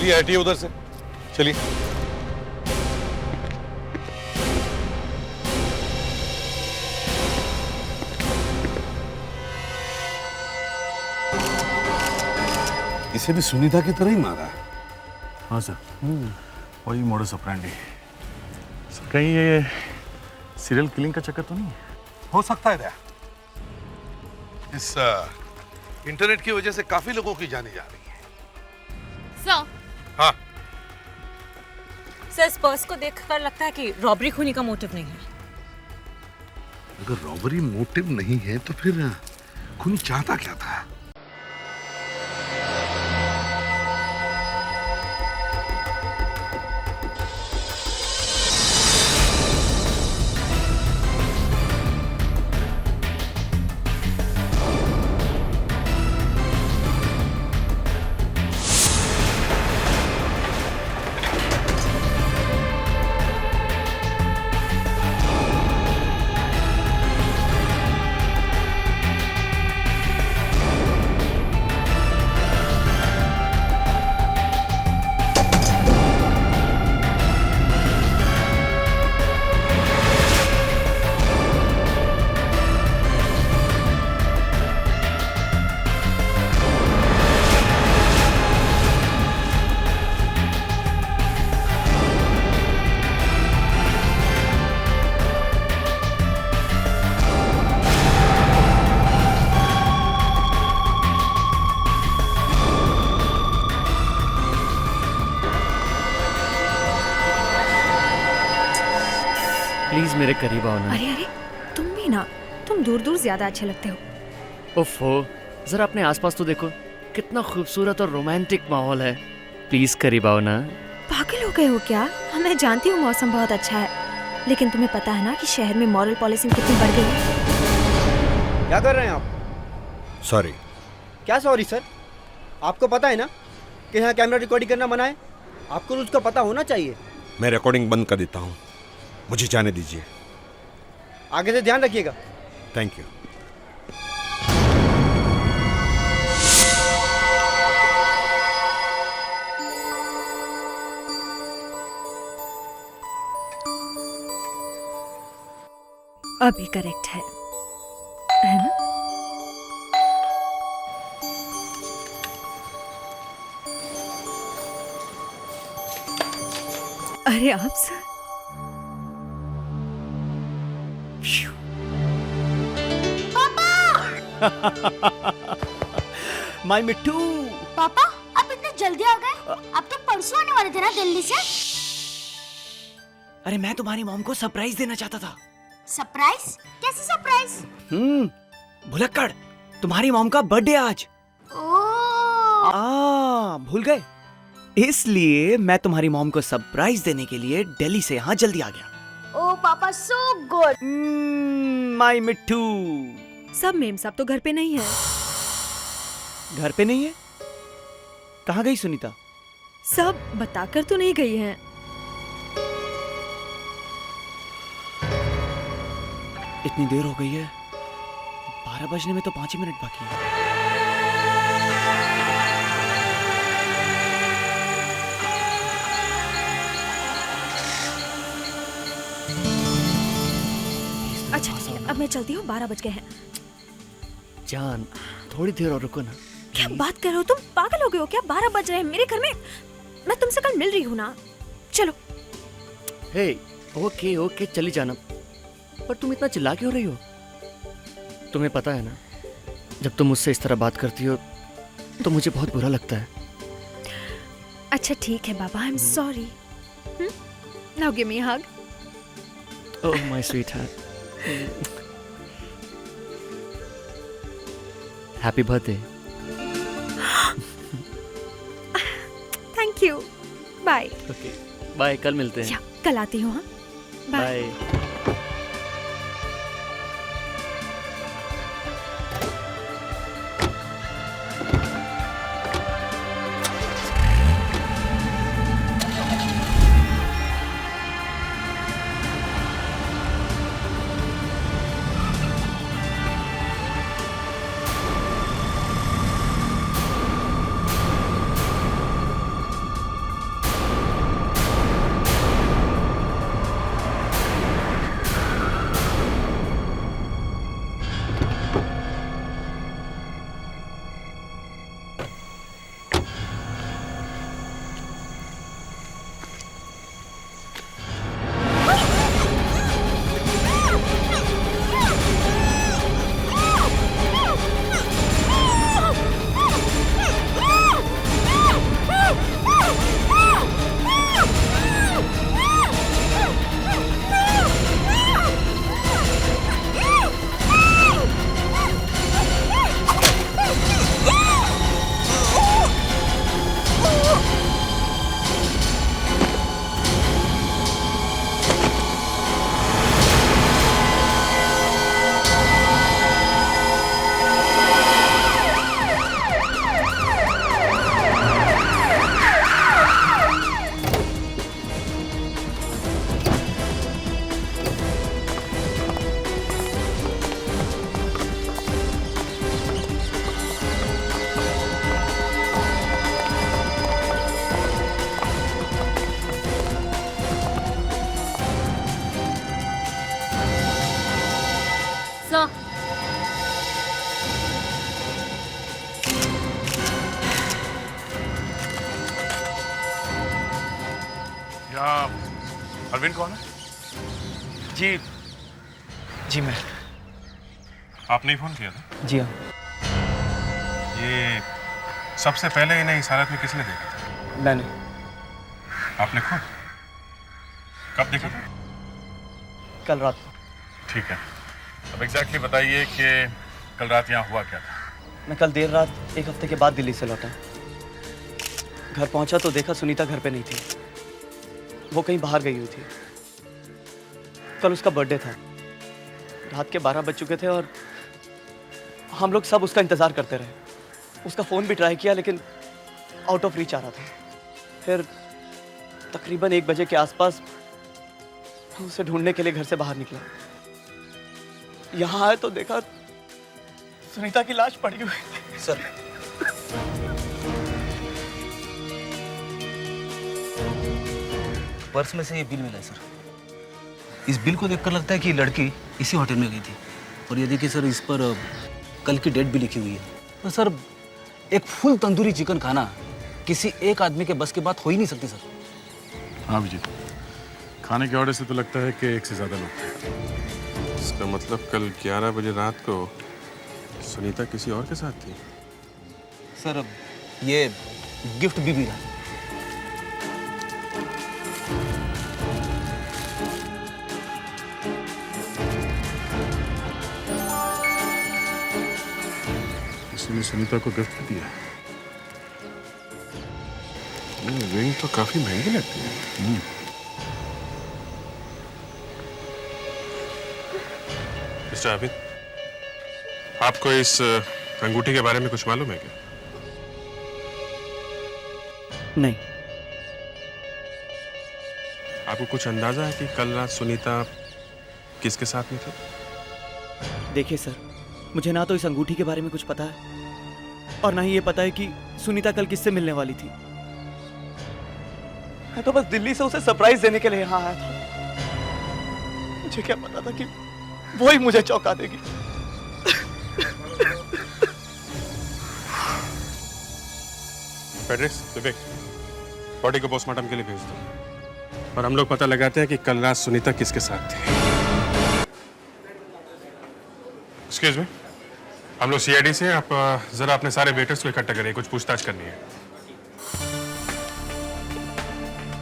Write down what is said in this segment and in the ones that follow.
चलिए हटिए उधर से, चलिए। इसे भी सुनीता की तरह ही मारा। हाँ सर, वही मोडस ऑपरेंडी। सर कहीं ये सीरियल किलिंग का चक्कर तो नहीं है? हो सकता है दया। इस इंटरनेट की वजह से काफी लोगों की जाने जा रही है। सर, हाँ सर इस पर्स को देखकर लगता है कि रॉबरी खूनी का मोटिव नहीं है। अगर रॉबरी मोटिव नहीं है तो फिर खूनी चाहता क्या था? प्लीज मेरे करीब आओ ना। अरे अरे, तुम भी ना, तुम दूर दूर ज्यादा अच्छे लगते हो। ओफो, जरा अपने आसपास तो देखो, कितना खूबसूरत और रोमांटिक माहौल है। प्लीज करीब आओ ना। पागल हो गए हो क्या? मैं जानती हूँ मौसम बहुत अच्छा है, लेकिन तुम्हें पता है ना कि शहर में मॉरल पॉलिसिंग कितनी बढ़ गई है। क्या कर रहे हैं आप? सॉरी। क्या सॉरी सर? आपको पता है ना कि यहाँ कैमरा रिकॉर्डिंग करना मना है? आपको रूल्स का पता होना चाहिए। मैं रिकॉर्डिंग बंद कर देता हूँ, मुझे जाने दीजिए। आगे से ध्यान रखिएगा। Thank you. अभी करेक्ट है ना? अरे आप सर, माय मिट्टू। पापा, आप इतने जल्दी आ गए? आप तो परसों आने वाले थे ना दिल्ली से। अरे मैं तुम्हारी मॉम को सरप्राइज देना चाहता था। सरप्राइज? कैसे सरप्राइज? भुलक्कड़, तुम्हारी मॉम का बर्थडे आज। भूल गए? इसलिए मैं तुम्हारी मॉम को सरप्राइज देने के लिए दिल्ली से यहाँ जल्दी आ गया। ओ पापा, सो गुड। माय मिट्टू। सब मेम साहब तो घर पे नहीं है। घर पे नहीं है? कहाँ गई सुनीता? सब बताकर तो नहीं गई हैं। इतनी देर हो गई है, 12 बजने में तो 5 ही मिनट बाकी है। अच्छा ठीक है, अब मैं चलती हूँ, 12 बज गए हैं। जान, थोड़ी देर और रुको ना। क्या बात कर रहे हो तुम? पागल हो गए हो क्या? 12 बज रहे हैं मेरे घर में। मैं तुमसे कल मिल रही हूँ ना। चलो। हे, ओके ओके, चली जाना। पर तुम इतना चिल्ला क्यों रही हो? तुम्हें पता है ना, जब तुम मुझसे इस तरह बात करती हो तो मुझे बहुत बुरा लगता है। अच्छा ठीक है बाबा, I am sorry. Now give me a hug. Oh my sweet heart. Happy birthday. Thank you. Bye. Okay bye, कल मिलते हैं। कल आती हूँ। हाँ बाय। सर यहाँ अरविंद कौन है? जी जी मैं आपने ही फोन किया था? जी हाँ। ये सबसे पहले इन्हें इस हालत में किसने देखा था? मैंने। आपने खुद? कब देखा था? कल रात को। ठीक है, अब एग्जैक्टली बताइए कि कल रात यहाँ हुआ क्या था? मैं कल देर रात एक हफ्ते के बाद दिल्ली से लौटा। घर पहुंचा तो देखा सुनीता घर पे नहीं थी, वो कहीं बाहर गई हुई थी। कल उसका बर्थडे था, रात के 12 बज चुके थे और हम लोग सब उसका इंतज़ार करते रहे। उसका फ़ोन भी ट्राई किया लेकिन आउट ऑफ रीच आ रहा था। फिर तकरीबन 1 बजे के आसपास मैं उसे ढूंढने के लिए घर से बाहर निकला। यहाँ आए तो देखा सुनीता की लाश पड़ी हुई थी। सर, पर्स में से ये बिल मिला है सर। इस बिल को देखकर लगता है कि ये लड़की इसी होटल में गई थी। और ये देखिए सर, इस पर कल की डेट भी लिखी हुई है। और सर, एक फुल तंदूरी चिकन खाना किसी एक आदमी के बस की बात हो ही नहीं सकती सर। हाँ अभिजीत, खाने के ऑर्डर से तो लगता है कि एक से ज़्यादा लोग थे। इसका मतलब कल 11 बजे रात को सुनीता किसी और के साथ थी? सर, अब ये गिफ्ट भी मिला। किसी ने सुनीता को गिफ्ट दिया। रिंग तो काफी महंगी लगती है। मिस्टर अभित, आपको इस अंगूठी के बारे में कुछ मालूम है क्या? नहीं। आपको कुछ अंदाजा है कि कल रात सुनीता किसके साथ में थी? देखिए सर, मुझे ना तो इस अंगूठी के बारे में कुछ पता है और ना ही ये पता है कि सुनीता कल किससे मिलने वाली थी। मैं तो बस दिल्ली से उसे सरप्राइज देने के लिए यहाँ आया था। मुझे क्या पता था कि वो ही मुझे चौंका देगी। फेडरिक्स, विवेक, बॉडी को पोस्टमार्टम के लिए भेज दो और हम लोग पता लगाते हैं कि कल रात सुनीता किसके साथ थी। एक्सक्यूज मी, हम लोग सीआईडी से, आप जरा अपने सारे वेटर्स को इकट्ठा करिए, कुछ पूछताछ करनी है।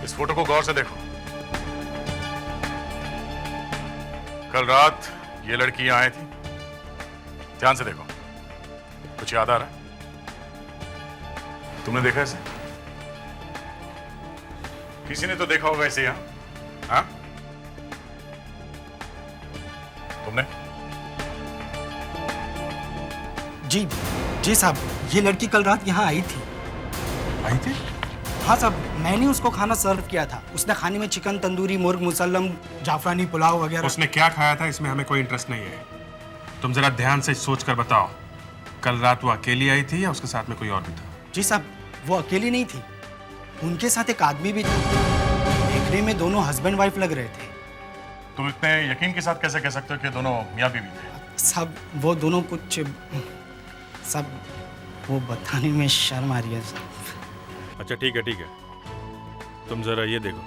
इस फोटो को गौर से देखो। कल रात ये लड़की यहाँ आई थी। ध्यान से देखो, कुछ याद आ रहा है? तुमने देखा इसे? किसी ने तो देखा होगा इसे यहाँ, हाँ? तुमने? जी साहब, ये लड़की कल रात यहाँ आई थी। आई थी? हाँ साहब, मैंने उसको खाना सर्व किया था। उसने खाने में चिकन तंदूरी, मुर्ग मुसल्लम, जाफरानी पुलाव वगैरह। उसने क्या खाया था इसमें हमें कोई इंटरेस्ट नहीं है। तुम जरा ध्यान से सोच कर बताओ, कल रात वो अकेली आई थी या उसके साथ में कोई और भी था? जी साहब, वो अकेली नहीं थी, उनके साथ एक आदमी भी था। देखने में दोनों हस्बैंड वाइफ लग रहे थे। तुम इतने यकीन के साथ कैसे कह सकते हो कि दोनों मियाँ बीवी थे? साहब, वो दोनों कुछ सब वो बताने में शर्म आ रही है साहब। अच्छा ठीक है, तुम जरा ये देखो।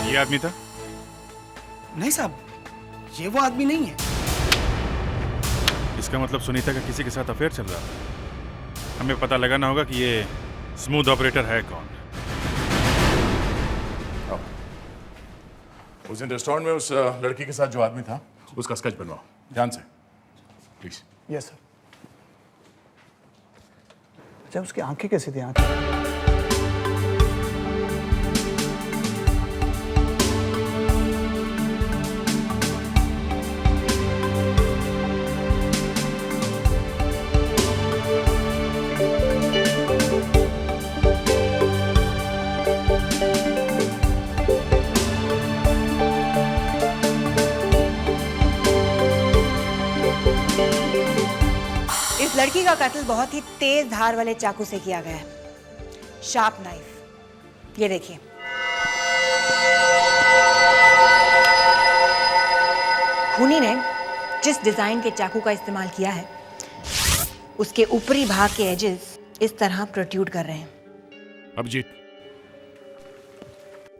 ये आदमी था? नहीं साहब, ये वो आदमी नहीं है। इसका मतलब सुनीता का किसी के साथ अफेयर चल रहा है। हमें पता लगाना होगा कि ये स्मूथ ऑपरेटर है कौन। उस दिन रेस्टोरेंट में उस लड़की के साथ जो आदमी था, उसका स्केच बनवाओ ध्यान से, प्लीज। Yes sir. अच्छा, उसकी आंखें कैसी थी? आंखें लड़की का कत्ल बहुत ही तेज धार वाले चाकू से किया गया है, शार्प नाइफ। ये देखिए। खूनी ने जिस डिजाइन के चाकू का इस्तेमाल किया है उसके ऊपरी भाग के एजेस इस तरह प्रोट्रूड कर रहे हैं। अभिजीत,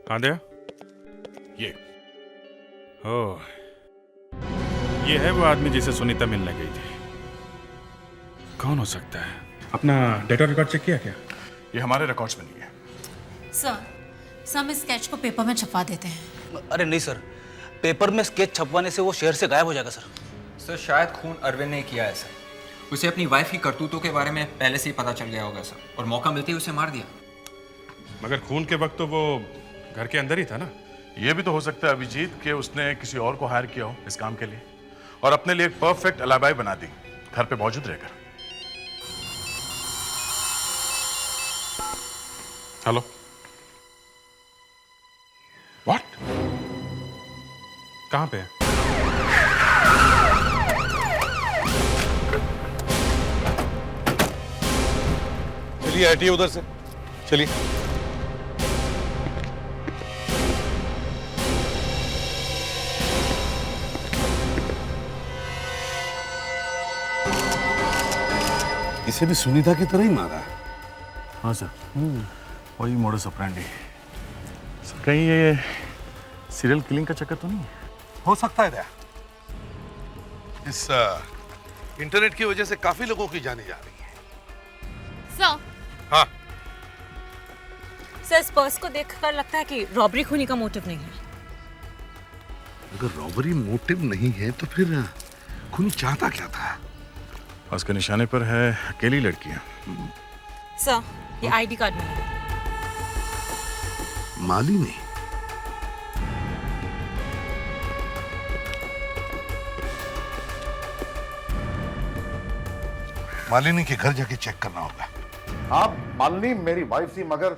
कहाँ गया? ये ओह, ये है वो आदमी जिसे सुनीता मिलने गई थी। कौन हो सकता है? अपना डेटा रिकॉर्ड चेक किया क्या? ये हमारे रिकॉर्ड्स में नहीं है। सर हम इस स्केच को पेपर में छपवा देते हैं। अरे नहीं सर, पेपर में स्केच छपवाने से वो शहर से गायब हो जाएगा सर। सर शायद खून अरविंद ने किया है सर। उसे अपनी वाइफ की करतूतों के बारे में पहले से ही पता चल गया होगा सर, और मौका मिलते ही उसे मार दिया। मगर खून के वक्त तो वो घर के अंदर ही था ना। ये भी तो हो सकता है अभिजीत कि उसने किसी और को हायर किया हो इस काम के लिए और अपने लिए एक परफेक्ट अलाबाई बना दी, घर पे मौजूद रहकर। Hello, what? कहाँ पे है? चलिए हटिए उधर से, चलिए। इसे भी सुनीता की तरह ही मारा है। हाँ सर, वही मोडस ऑपरेंडी। सर कहीं ये सीरियल किलिंग का चक्कर तो नहीं है? हो सकता है क्या? इस इंटरनेट की वजह से काफी लोगों की जाने जा रही है। सर, हाँ सर इस पर्स को देखकर लगता है कि रॉबरी खूनी का मोटिव नहीं है। अगर रॉबरी मोटिव नहीं है तो फिर खूनी चाहता क्या था? उसके निशाने पर है अकेली लड़कियां। सर ये आईडी कार्ड मिला। मालिनी? मालिनी के घर जाके चेक करना होगा। हाँ, मालिनी मेरी वाइफ थी, मगर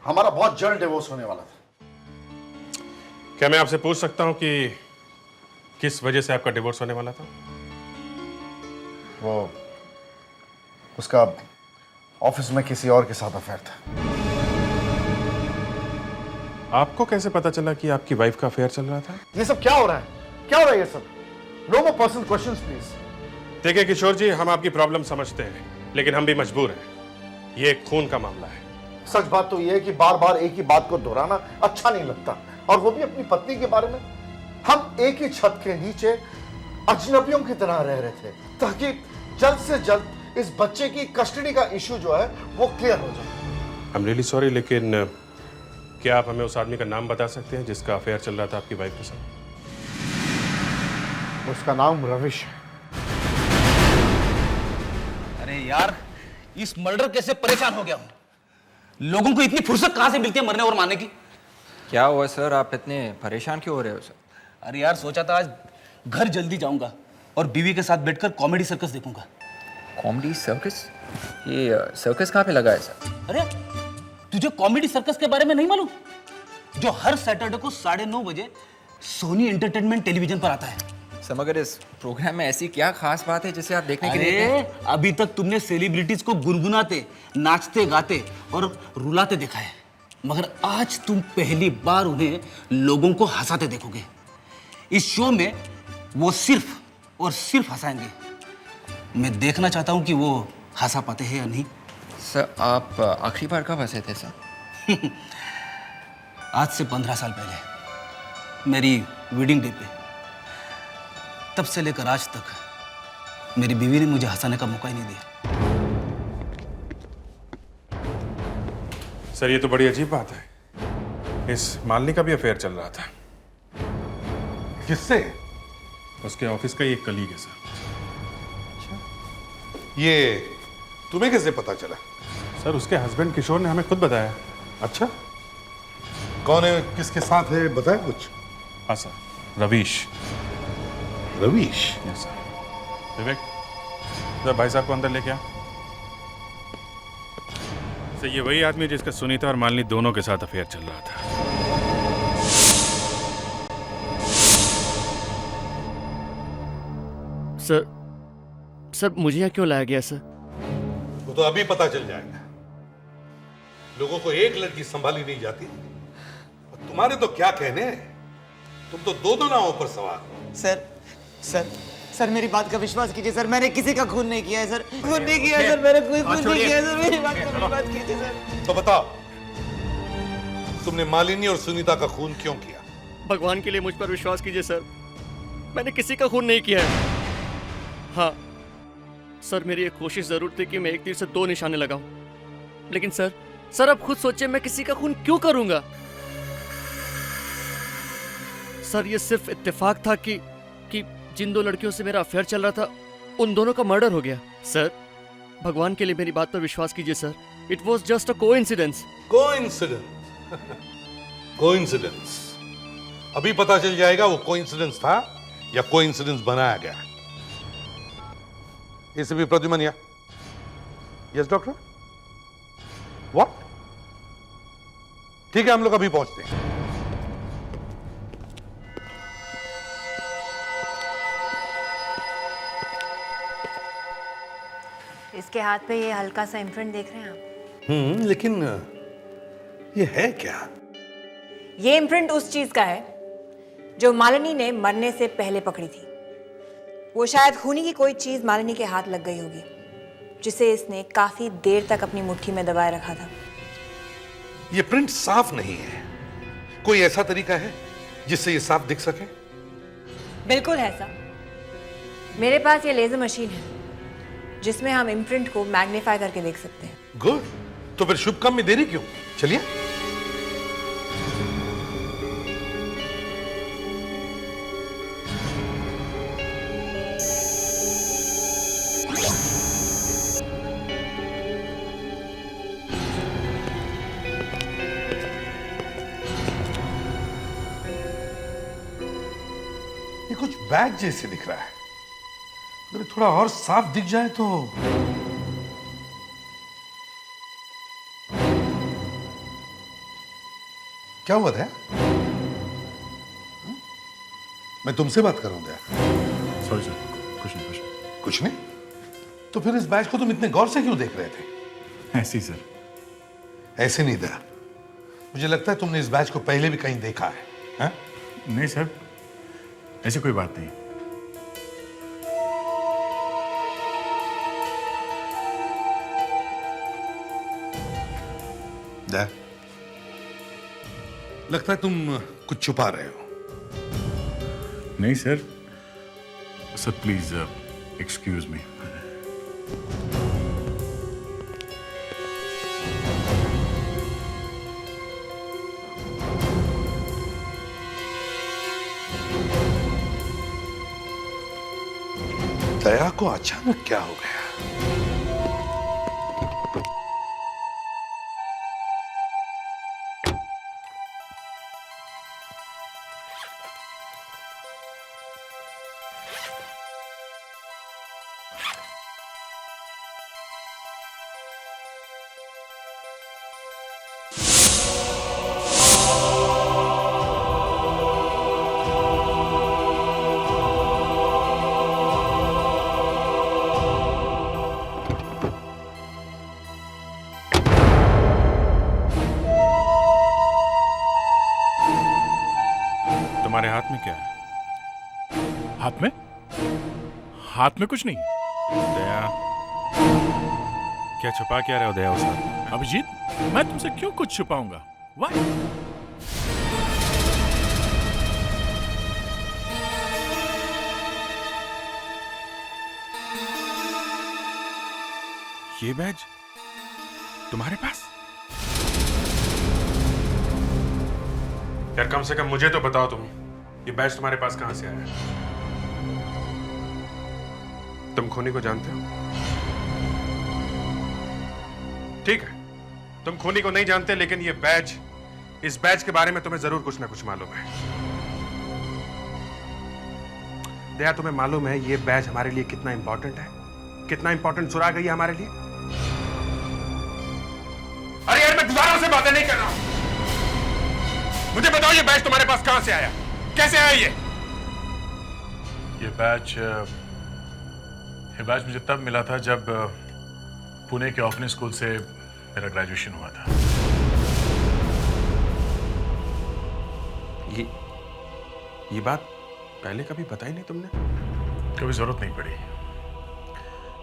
हमारा बहुत जल्द डिवोर्स होने वाला था। क्या मैं आपसे पूछ सकता हूँ कि किस वजह से आपका डिवोर्स होने वाला था? वो उसका ऑफिस में किसी और के साथ अफेयर था। आपको कैसे पता चला कि आपकी वाइफ का अफेयर चल रहा था? ये सब क्या हो रहा है? क्या हो रहा है ये सब? No more personal questions please. देखिए किशोर जी, हम आपकी प्रॉब्लम समझते हैं, लेकिन हम भी मजबूर हैं। ये एक खून का मामला है। सच बात तो ये है कि बार बार एक ही बात को दोहराना अच्छा नहीं लगता, और वो भी अपनी पत्नी के बारे में। हम एक ही छत के नीचे अजनबियों की तरह रह रहे थे, ताकि जल्द से जल्द इस बच्चे की कस्टडी का इशू जो है वो क्लियर हो जाए। आई एम रियली सॉरी, लेकिन क्या आप हमें उस आदमी का नाम बता सकते हैं जिसका अफेयर चल रहा था आपकी वाइफ के साथ? उसका नाम रविश है। अरे यार, इस मर्डर केस से परेशान हो गया हूं। लोगों को इतनी फुर्सत कहां से मिलती है मरने और मारने की? क्या हुआ सर, आप इतने परेशान क्यों हो रहे हो सर? अरे यार, सोचा था आज घर जल्दी जाऊंगा और बीवी के साथ बैठकर कॉमेडी सर्कस देखूंगा। Comedy circus? ये सर्कस कहाँ पे लगा है सर? अरे तुझे कॉमेडी सर्कस के बारे में नहीं मालूम? जो हर सैटरडे को 9:30 बजे सोनी एंटरटेनमेंट टेलीविजन पर आता है। सर मगर इस प्रोग्राम में ऐसी क्या खास बात है जिसे आप देखने के लिए? अरे अभी तक तुमने सेलिब्रिटीज को गुनगुनाते, नाचते गाते और रुलाते देखा है, मगर आज तुम पहली बार उन्हें लोगों को हंसाते देखोगे। इस शो में वो सिर्फ और सिर्फ हंसाएंगे। मैं देखना चाहता हूं कि वो हंसा पाते हैं या नहीं। सर आप आखिरी बार कब हंसे थे सर? आज से 15 साल पहले मेरी वेडिंग डे पे। तब से लेकर आज तक मेरी बीवी ने मुझे हंसाने का मौका ही नहीं दिया। सर ये तो बड़ी अजीब बात है। इस मालिनी का भी अफेयर चल रहा था। किससे? उसके ऑफिस का ही एक कलीग है सर। ये तुम्हें कैसे पता चला? सर उसके हस्बैंड किशोर ने हमें खुद बताया। अच्छा, कौन है, किसके साथ है, बताया कुछ? हाँ sir, Ravish. Ravish? Yes sir. Vivek, जरा भाई साहब को अंदर लेके आ। सर ये वही आदमी जिसका सुनीता और मालिनी दोनों के साथ अफेयर चल रहा था। सर मुझे यहाँ क्यों लाया गया सर? वो तो अभी पता चल जाएगा। लोगों को एक लड़की संभाली नहीं जाती, और तुम्हारे तो क्या कहने हैं। तुम तो दो नावों पर सवार हो। सर मेरी बात का विश्वास कीजिए सर, मैंने किसी का खून नहीं किया है सर, खून नहीं किया है सर, मैंने कोई खून नहीं किया है सर, मेरी बात का विश्वास कीजिए सर। तो बताओ, तुमने मालिनी और सुनीता का खून क्यों किया? भगवान के लिए मुझ पर विश्वास कीजिए सर, मैंने किसी का खून नहीं किया है। हाँ सर, मेरी एक कोशिश जरूर थी कि मैं एक तीर से दो निशाने लगाऊं, लेकिन सर आप खुद सोचिए, मैं किसी का खून क्यों करूंगा? सर ये सिर्फ इत्तेफाक था कि जिन दो लड़कियों से मेरा अफेयर चल रहा था उन दोनों का मर्डर हो गया। सर भगवान के लिए मेरी बात पर विश्वास कीजिए sir, it was just a coincidence. Coincidence अभी पता चल जाएगा वो कोइंसिडेंस था या कोइंसिडेंस बनाया गया। इसे भी प्रद्युमन, यस डॉक्टर, व्हाट? ठीक है, हम लोग अभी पहुंचते हैं। इसके हाथ पे ये हल्का सा इम्प्रिंट देख रहे हैं आप? लेकिन ये है क्या? ये इम्प्रिंट उस चीज का है जो मालिनी ने मरने से पहले पकड़ी थी। वो शायद खूनी की कोई चीज मालिनी के हाथ लग गई होगी, जिसे इसने काफी देर तक अपनी मुट्ठी में दबाए रखा था। ये प्रिंट साफ नहीं है, कोई ऐसा तरीका है जिससे ये साफ दिख सके? बिल्कुल है सर, मेरे पास ये लेजर मशीन है जिसमें हम इम्प्रिंट को मैग्नीफाई करके देख सकते हैं। गुड, तो फिर शुभ काम में देरी क्यों? चलिए। ये कुछ बैग जैसे दिख रहा है, अगर थोड़ा और साफ दिख जाए तो। क्या हुआ था? मैं तुमसे बात कर रहा हूं दया। सॉरी सर, कुछ नहीं। कुछ नहीं? तो फिर इस बैच को तुम इतने गौर से क्यों देख रहे थे? ऐसे ही सर। ऐसे नहीं दया, मुझे लगता है तुमने इस बैच को पहले भी कहीं देखा है, हा? नहीं सर, ऐसी कोई बात नहीं। दया, लगता है तुम कुछ छुपा रहे हो। नहीं sir, sir please excuse me. Daya को अचानक क्या हो गया? तुम्हारे हाथ में क्या है? हाथ में? हाथ में कुछ नहीं। दया, क्या छुपा क्या रहे हो दया उस हाथ में? अभिजीत, मैं तुमसे क्यों कुछ छुपाऊंगा? Why? ये बैज तुम्हारे पास? यार कम से कम मुझे तो बताओ तुम, ये बैज तुम्हारे पास कहां से आया? तुम खूनी को जानते हो? ठीक है, तुम खूनी को नहीं जानते, लेकिन ये बैज, इस बैज के बारे में तुम्हें जरूर कुछ ना कुछ मालूम है। दया, तुम्हें मालूम है ये बैज हमारे लिए कितना इंपॉर्टेंट है? कितना इंपॉर्टेंट सुराग है ये हमारे लिए? अरे यार, मैं दोबारा से बातें नहीं कर रहा हूं। मुझे बताओ ये बैज तुम्हारे पास कहां से आया? कैसे आया ये? ये बैच मुझे तब मिला था जब पुणे के ओपनिंग स्कूल से मेरा ग्रेजुएशन हुआ था। ये बात पहले कभी बताई नहीं तुमने? कभी जरूरत नहीं पड़ी।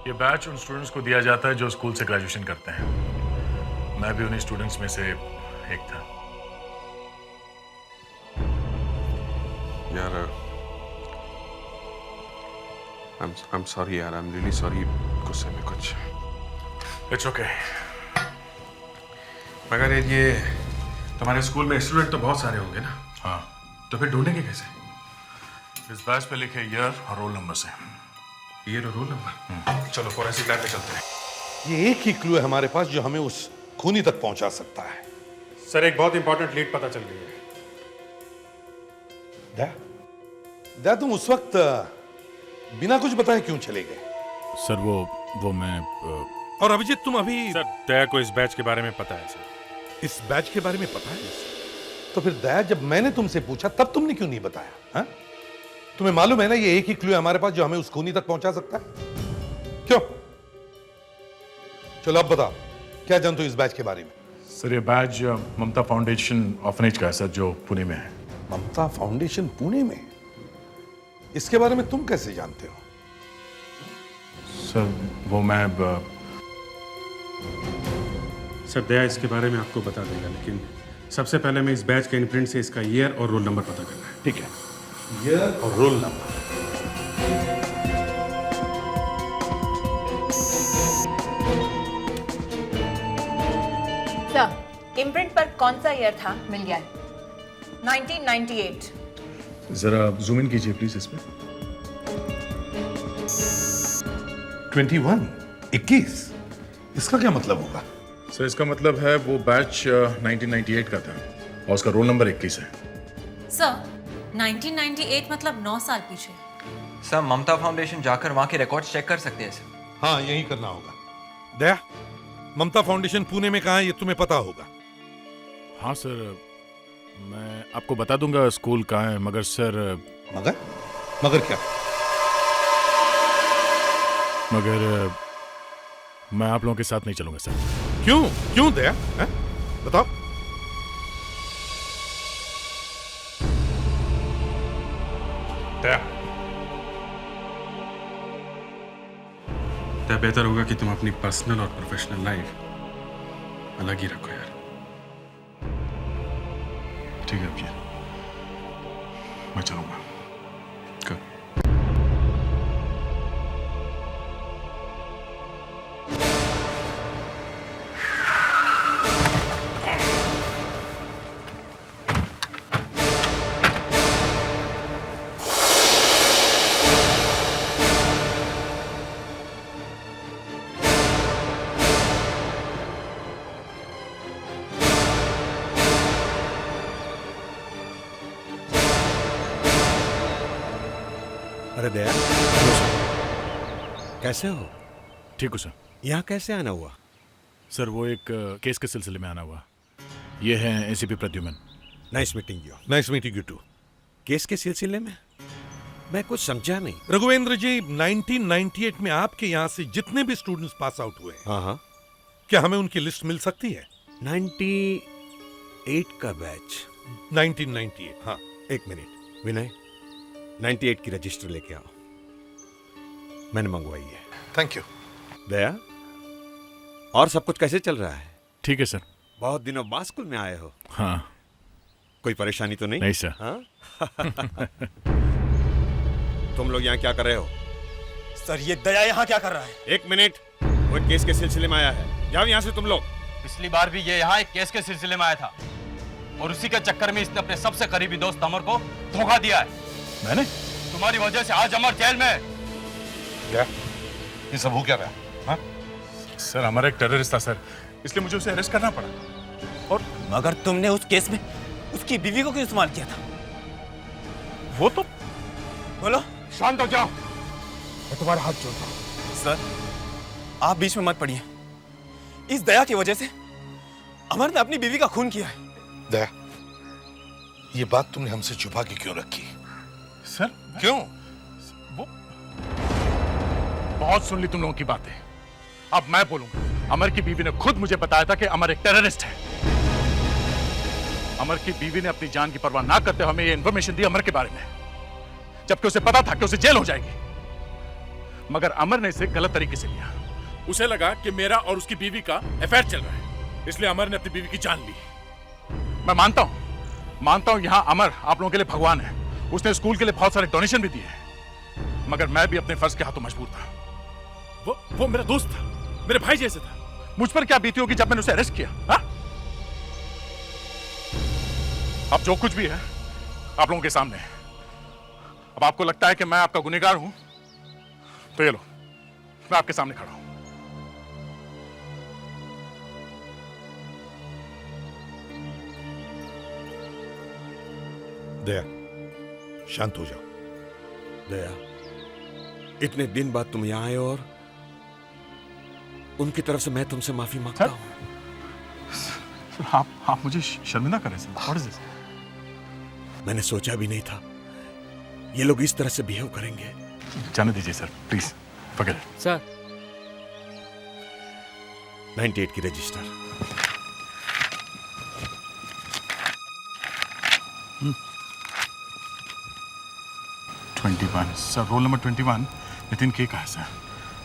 ये बैच उन स्टूडेंट्स को दिया जाता है जो स्कूल से ग्रेजुएशन करते हैं। मैं भी उन्हीं स्टूडेंट्स में से एक था। यार I'm sorry यार, I'm really sorry। गुस्से में कुछ। It's okay। मगर ये तुम्हारे स्कूल में स्टूडेंट तो बहुत सारे होंगे ना? हाँ। तो फिर ढूंढेंगे कैसे? इस बैच पे लिखे ईयर और रोल नंबर से। ईयर और रोल नंबर? चलो फोरेंसिक लैब में चलते हैं। ये एक ही क्लू है हमारे पास जो हमें उस खूनी तक पहुंचा सकता है। सर एक बहुत इंपॉर्टेंट लीड पता चल गई है। दया तुम उस वक्त बिना कुछ बताए क्यों चले गए? सर वो मैं और अभिजीत तुम अभी? सर दया को इस बैच के बारे में पता है सर। इस बैच के बारे में पता है? तो फिर दया जब मैंने तुमसे पूछा तब तुमने क्यों नहीं बताया? हा? तुम्हें मालूम है ना ये एक ही क्लू है हमारे पास जो हमें उस खूनी तक पहुंचा सकता है। क्यों? चलो अब बताओ क्या जानते हो इस बैच के बारे में? सर ये बैच ममता फाउंडेशन ऑर्फनेज का है सर, जो पुणे में है। ममता फाउंडेशन पुणे में? इसके बारे में तुम कैसे जानते हो? सर वो मैं सर दया इसके बारे में आपको बता देगा, लेकिन सबसे पहले मैं इस बैच के इम्प्रिंट से इसका ईयर और रोल नंबर पता करना है। ठीक है। ईयर और रोल नंबर। सर इम्प्रिंट पर कौन सा ईयर था मिल गया है? 1998। जरा जूम इन कीजिए प्लीज इस पे। 21 इसका क्या मतलब होगा? सर इसका मतलब है वो बैच 1998 का था और उसका रोल नंबर 21 है। सर 1998 मतलब 9 साल पीछे। सर ममता फाउंडेशन जाकर वहाँ के रिकॉर्ड्स चेक कर सकते हैं सर। हाँ यही करना होगा। दया ममता फाउंडेशन पुणे में कहाँ है ये तुम्हें पता होगा? हाँ सर मैं आपको बता दूंगा स्कूल कहाँ है, मगर सर मगर क्या? मगर मैं आप लोगों के साथ नहीं चलूंगा सर। क्यों दया? बताओ। दया बेहतर होगा कि तुम अपनी पर्सनल और प्रोफेशनल लाइफ अलग ही रखो यार। ठीक है भैया, मैं चलूंगा। अरे दया, कैसे हो? ठीक हूँ सर। यहाँ कैसे आना हुआ? सर वो एक केस के सिलसिले में आना हुआ। ये है ACP Pradyuman. Nice meeting you. Nice meeting you too. Case के सिलसिले में? मैं कुछ समझा नहीं। रघुवेंद्र जी 1998 में आपके यहाँ से जितने भी स्टूडेंट्स पास आउट हुए हैं, हाँ, क्या हमें उनकी लिस्ट मिल सकती है? 98 का बैच। 1998। हाँ एक मिनट विनय, 98 की रजिस्टर लेके आओ। मैंने मंगवाई है। Thank you. दया, और सब कुछ कैसे चल रहा है? ठीक है सर। बहुत दिनों बाद स्कूल में आए हो। हाँ। कोई परेशानी तो नहीं? नहीं सर। हाँ? तुम लोग यहाँ क्या कर रहे हो? सर ये दया यहाँ क्या कर रहा है? एक मिनट, वो एक केस के सिलसिले में आया है। जाओ यहाँ से तुम लोग। पिछली बार भी ये यहाँ एक केस के सिलसिले में आया था और उसी के चक्कर में इसने अपने सबसे करीबी दोस्त अमर को धोखा दिया है। मैंने? तुम्हारी वजह से आज अमर जेल में है। क्या? ये सब हो क्या रहा है? हाँ? सर हमारा एक टेररिस्ट था सर, इसलिए मुझे उसे अरेस्ट करना पड़ा। और मगर तुमने उस केस में उसकी बीवी को क्यों इस्तेमाल किया था? वो तो बोलो। शांत हो जाओ, मैं तुम्हारा हाथ जोड़ता हूं। सर आप बीच में मत पड़िए। इस दया की वजह से अमर ने अपनी बीवी का खून किया है। दया, ये बात तुमने हमसे छुपा के क्यों रखी? सर क्यों? वो बहुत सुन ली तुम लोगों की बातें, अब मैं बोलूंगा। अमर की बीवी ने खुद मुझे बताया था कि अमर एक टेररिस्ट है। अमर की बीवी ने अपनी जान की परवाह ना करते हुए हमें ये इन्फॉर्मेशन दी अमर के बारे में। जबकि उसे पता था कि उसे जेल हो जाएगी। मगर अमर ने इसे गलत तरीके से लिया। उसे लगा कि मेरा और उसकी बीवी का अफेयर चल रहा है, इसलिए अमर ने अपनी बीवी की जान ली। मैं मानता हूं यहां अमर आप लोगों के लिए भगवान है। उसने स्कूल के लिए बहुत सारे डोनेशन भी दिए हैं, मगर मैं भी अपने फर्ज के हाथों मजबूर था। वो मेरा दोस्त था, मेरे भाई जैसे था। मुझ पर क्या बीती होगी जब मैंने उसे अरेस्ट किया? हा? अब जो कुछ भी है आप लोगों के सामने है। अब आपको लगता है कि मैं आपका गुनहगार हूं, तो ये लो, मैं आपके सामने खड़ा हूं। दया, शांत हो जाओ। दया, इतने दिन बाद तुम यहां आए और उनकी तरफ से मैं तुमसे माफी मांगता हूं। आप मुझे शर्मिंदा करें सर। What is this? मैंने सोचा भी नहीं था ये लोग इस तरह से बिहेव करेंगे। जाने दीजिए sir, please forget it। Sir 98 की register. 21 sir, roll number 21 Nitin के का है sir.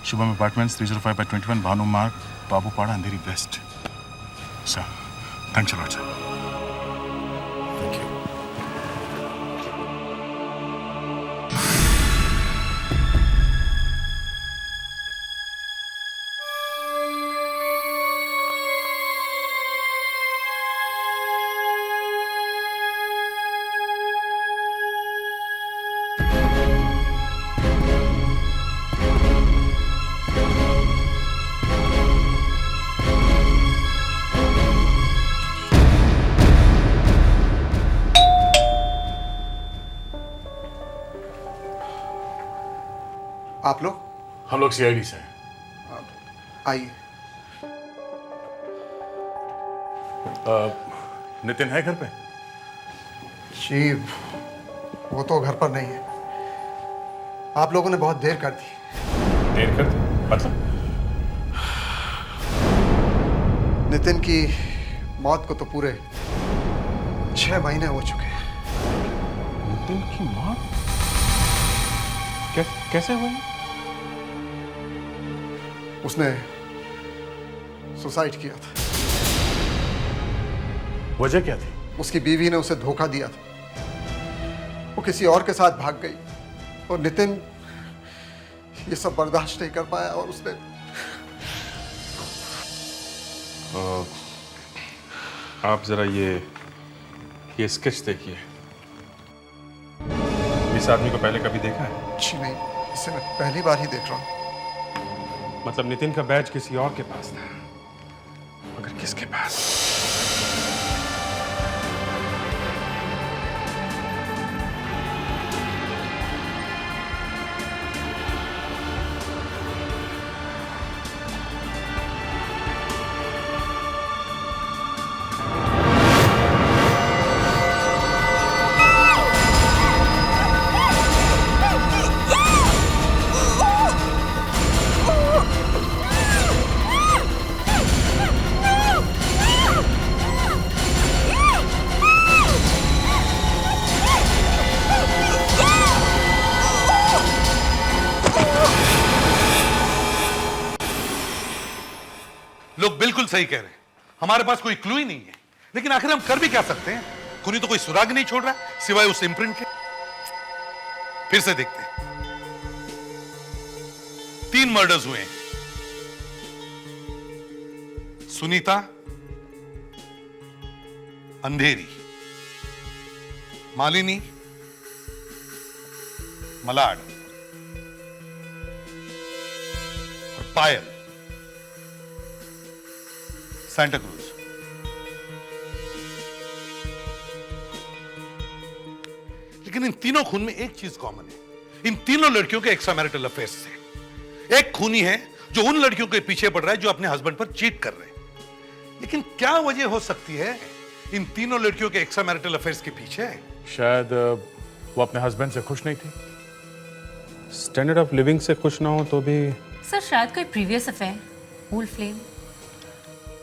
Shubham apartments 305/21 Bhanu Marg, Babupada, Andheri west. Sir thanks a lot sir. Thank you. आप लोग? हम लोग सीआईडी से हैं। आइए। नितिन है घर पे? जी वो तो घर पर नहीं है। आप लोगों ने बहुत देर कर दी। देर कर दी मतलब? नितिन की मौत को तो पूरे 6 महीने हो चुके हैं। नितिन की मौत कैसे हुई? उसने सुसाइड किया था। वजह क्या थी? उसकी बीवी ने उसे धोखा दिया था। वो किसी और के साथ भाग गई और नितिन ये सब बर्दाश्त नहीं कर पाया और उसने आप जरा ये स्केच देखिए। इस आदमी को पहले कभी देखा है? जी नहीं, इसे मैं पहली बार ही देख रहा हूँ। मतलब नितिन का बैज किसी और के पास था, मगर किसके पास? लोग बिल्कुल सही कह रहे हैं, हमारे पास कोई क्लू ही नहीं है। लेकिन आखिर हम कर भी क्या सकते हैं? खूनी तो कोई सुराग नहीं छोड़ रहा सिवाय उस इम्प्रिंट के। फिर से देखते हैं। 3 मर्डर्स हुए हैं। सुनीता, अंधेरी, मालिनी, मलाड और पायल, सांता क्रूज। लेकिन इन तीनों खून में एक चीज कॉमन है। इन तीनों लड़कियों के एक्स्ट्रा मैरिटल अफेयर्स थे। एक खूनी है जो उन लड़कियों के पीछे पड़ रहा है जो अपने हस्बैंड पर चीट कर रहे हैं। लेकिन क्या वजह हो सकती है इन तीनों लड़कियों के एक्स्ट्रा मैरिटल अफेयर्स के पीछे? शायद वो अपने हस्बैंड से खुश नहीं थी। स्टैंडर्ड ऑफ लिविंग से खुश ना हो तो भी। सर शायद कोई प्रीवियस अफेयर, ओल्ड फ्लेम।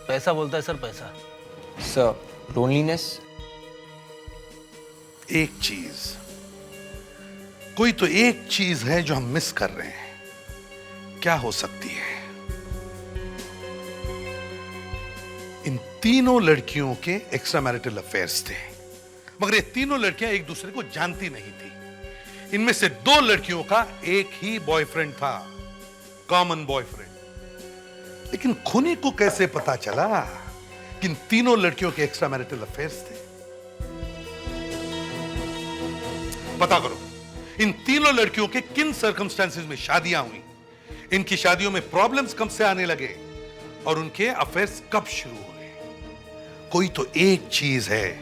पैसा बोलता है सर, पैसा। Sir loneliness. एक चीज कोई तो एक चीज है जो हम मिस कर रहे हैं। क्या हो सकती है? इन तीनों लड़कियों के एक्स्ट्रा मैरिटल अफेयर्स थे, मगर ये तीनों लड़कियां एक दूसरे को जानती नहीं थी। इनमें से 2 लड़कियों का एक ही बॉयफ्रेंड था, कॉमन बॉयफ्रेंड। लेकिन खूनी को कैसे पता चला कि इन तीनों लड़कियों के एक्स्ट्रा मैरिटल अफेयर्स थे? पता करो, इन तीनों लड़कियों के किन सर्कमस्टेंसेस में शादियां हुई, इनकी शादियों में प्रॉब्लम्स कब से आने लगे और उनके अफेयर्स कब शुरू हुए। कोई तो एक चीज है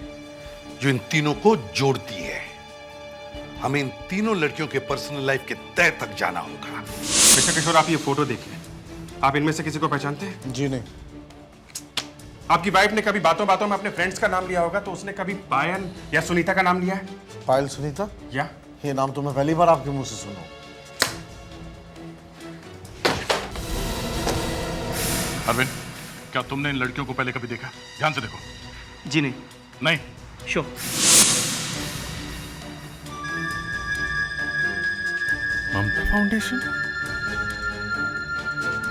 जो इन तीनों को जोड़ती है। हमें इन तीनों लड़कियों के पर्सनल लाइफ के तह तक जाना होगा। मिस्टर किशोर, आप ये फोटो देखिए। आप इनमें से किसी को पहचानते हैं? जी नहीं। आपकी वाइफ ने कभी बातों बातों में अपने फ्रेंड्स का नाम लिया होगा, तो उसने कभी पायल या सुनीता का नाम लिया है? पायल सुनीता? या ये नाम तो मैं पहली बार आपके मुंह से सुना। अरविंद, क्या तुमने इन लड़कियों को पहले कभी देखा? ध्यान से देखो। जी नहीं। नहीं? श्योर। ममता फाउंडेशन?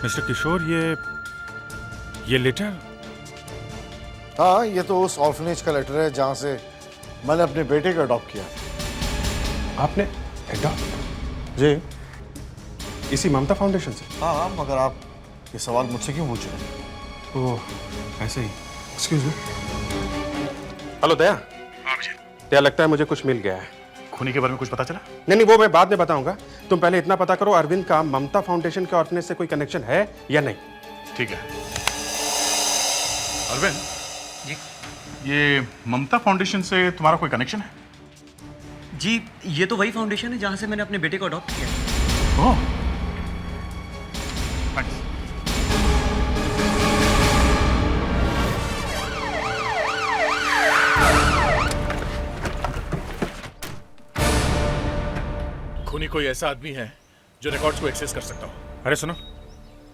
मिस्टर किशोर, ये लेटर? हाँ, ये तो उस ऑर्फनेज का लेटर है जहां से मैंने अपने बेटे को अडॉप्ट किया। आपने अडॉप्ट? जी। इसी ममता फाउंडेशन से? हाँ, मगर आप ये सवाल मुझसे क्यों पूछ रहे हैं? ओह, ऐसे ही। Excuse me. हेलो दया। दया, लगता है मुझे कुछ मिल गया है। खूनी के बारे में कुछ पता चला? नहीं, वो मैं बाद में बताऊंगा। तुम पहले इतना पता करो, अरविंद का ममता फाउंडेशन के ऑर्फनेज से कोई कनेक्शन है या नहीं? ठीक है। अरविंद जी, ये ममता फाउंडेशन से तुम्हारा कोई कनेक्शन है? जी, ये तो वही फाउंडेशन है जहां से मैंने अपने बेटे को अडॉप्ट किया। ओह, थैंक्स। खूनी कोई ऐसा आदमी है जो रिकॉर्ड्स को एक्सेस कर सकता हो। अरे सुनो,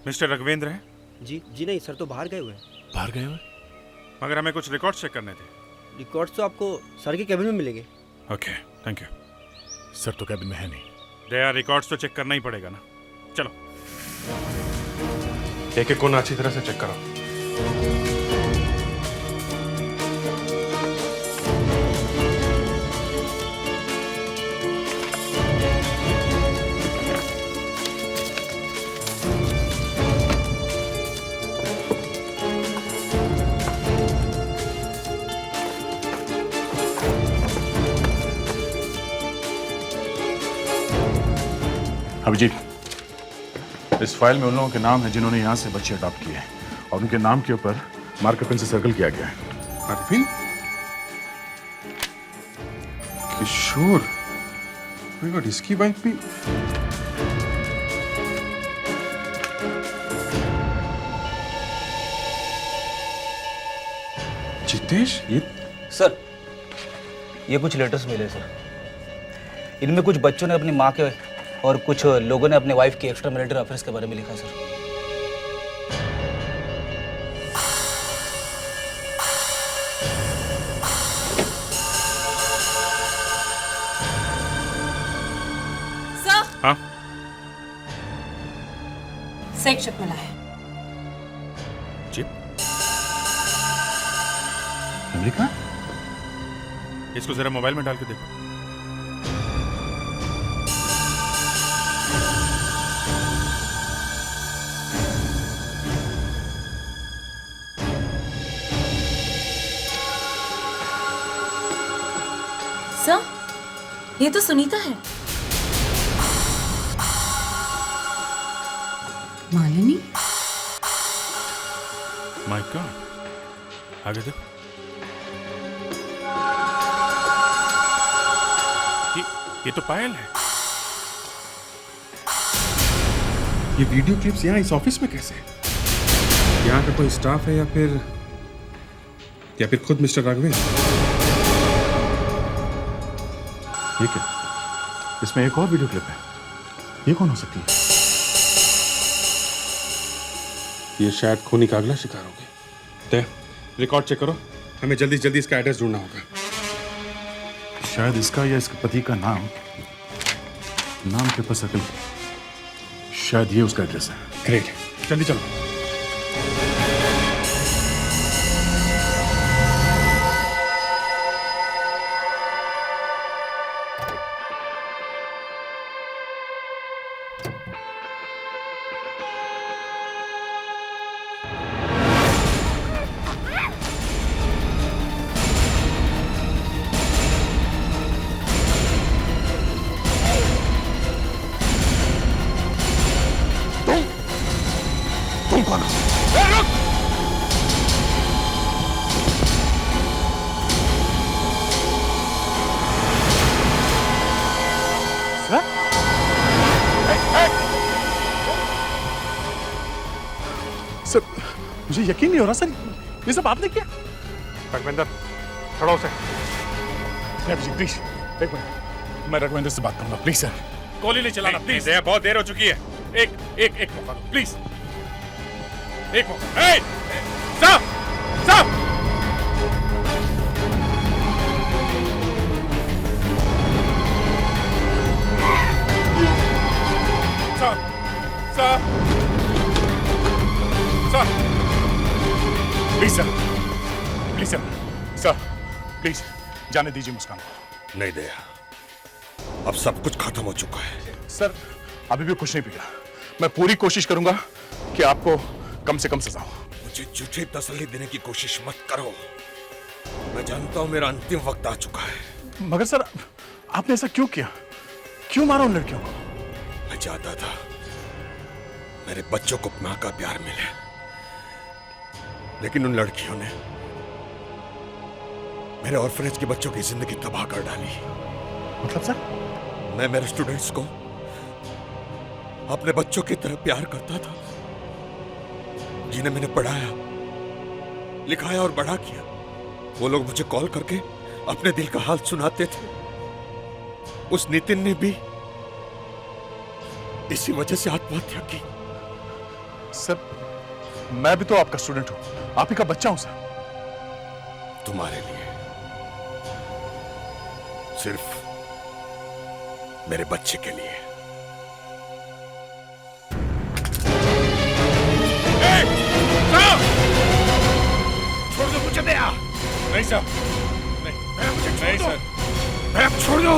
मिस्टर रघुवेंद्र है? जी नहीं सर, तो बाहर गए हुए हैं। बाहर गए हुए? मगर हमें कुछ रिकॉर्ड्स चेक करने थे। रिकॉर्ड्स तो आपको सर के कैबिन में मिलेंगे। Okay, thank you. सर तो कैबिन में है नहीं। दया, रिकॉर्ड्स तो चेक करना ही पड़ेगा ना। चलो, एक एक कोना अच्छी तरह से चेक करो। अभिजीत, इस फाइल में उन लोगों के नाम हैं जिन्होंने यहाँ से बच्चे अडॉप्ट किए हैं और उनके नाम के ऊपर मार्कर पेन से सर्कल किया गया है। अरविंद किशोर, my God, इसकी वाइफ भी? जितेश, ये सर, ये कुछ लेटर्स मिले सर। इनमें कुछ बच्चों ने अपनी माँ के और कुछ लोगों ने अपने वाइफ के एक्स्ट्रा मैरिटल अफेयर्स के बारे में लिखा सर। सर, हाँ? सेक्स चिप मिला है। चिप? लिखा? इसको जरा मोबाइल में डाल के देखो। सर, ये तो सुनीता है। मालिनी? माय गॉड, आगे देखो। ये तो पायल है। ये वीडियो क्लिप्स यहाँ इस ऑफिस में कैसे? यहाँ का कोई स्टाफ है या फिर खुद मिस्टर राघवेंद्र? ये क्या? इसमें एक और वीडियो क्लिप है। ये कौन हो सकती है? ये शायद खूनी का अगला शिकार होगी। तय, रिकॉर्ड चेक करो, हमें जल्दी से जल्दी इसका एड्रेस ढूंढना होगा। शायद इसका या इसके पति का नाम नाम पेपर सर्कल, शायद ये उसका एड्रेस है। ग्रेट, जल्दी चलो। तुम कौन हो? सर, मुझे यकीन नहीं हो रहा सर, ये सब आपने किया? रघुवेंद्र, खड़ा हो सर। प्लीज एक मिनट, मैं रघुवेंद्र से बात करूंगा, प्लीज सर। गोली नहीं चलाना प्लीज। दया, बहुत देर हो चुकी है। एक मौका दो प्लीज, एक मौका। साहब, साहब, साहब, please sir, please sir, sir please जाने दीजिए मुस्कान को। नहीं दया, अब सब कुछ खत्म हो चुका है। सर अभी भी कुछ नहीं बिगड़ा, मैं पूरी कोशिश करूंगा कि आपको कम से कम सजा हो। मुझे झूठी तसल्ली देने की कोशिश मत करो, मैं जानता हूं मेरा अंतिम वक्त आ चुका है। मगर सर आपने ऐसा क्यों किया, क्यों मारा उन लड़कियों को? मैं चाहता था मेरे बच्चों को मां का प्यार मिले, लेकिन उन लड़कियों ने मेरे ऑर्फनेज के बच्चों की जिंदगी तबाह कर डाली। मतलब सर? मैं मेरे स्टूडेंट्स को अपने बच्चों की तरह प्यार करता था, जिन्हें मैंने पढ़ाया, लिखाया और बड़ा किया। वो लोग मुझे कॉल करके अपने दिल का हाल सुनाते थे। उस नितिन ने भी इसी वजह से आत्महत्या की। सर मैं भी तो आपका स्टूडेंट हूं, आप ही का बच्चा हूं सर। तुम्हारे लिए, सिर्फ मेरे बच्चे के लिए। छोड़ दो मुझे दया। नहीं सर, नहीं, मुझे नहीं सर, छोड़ दो।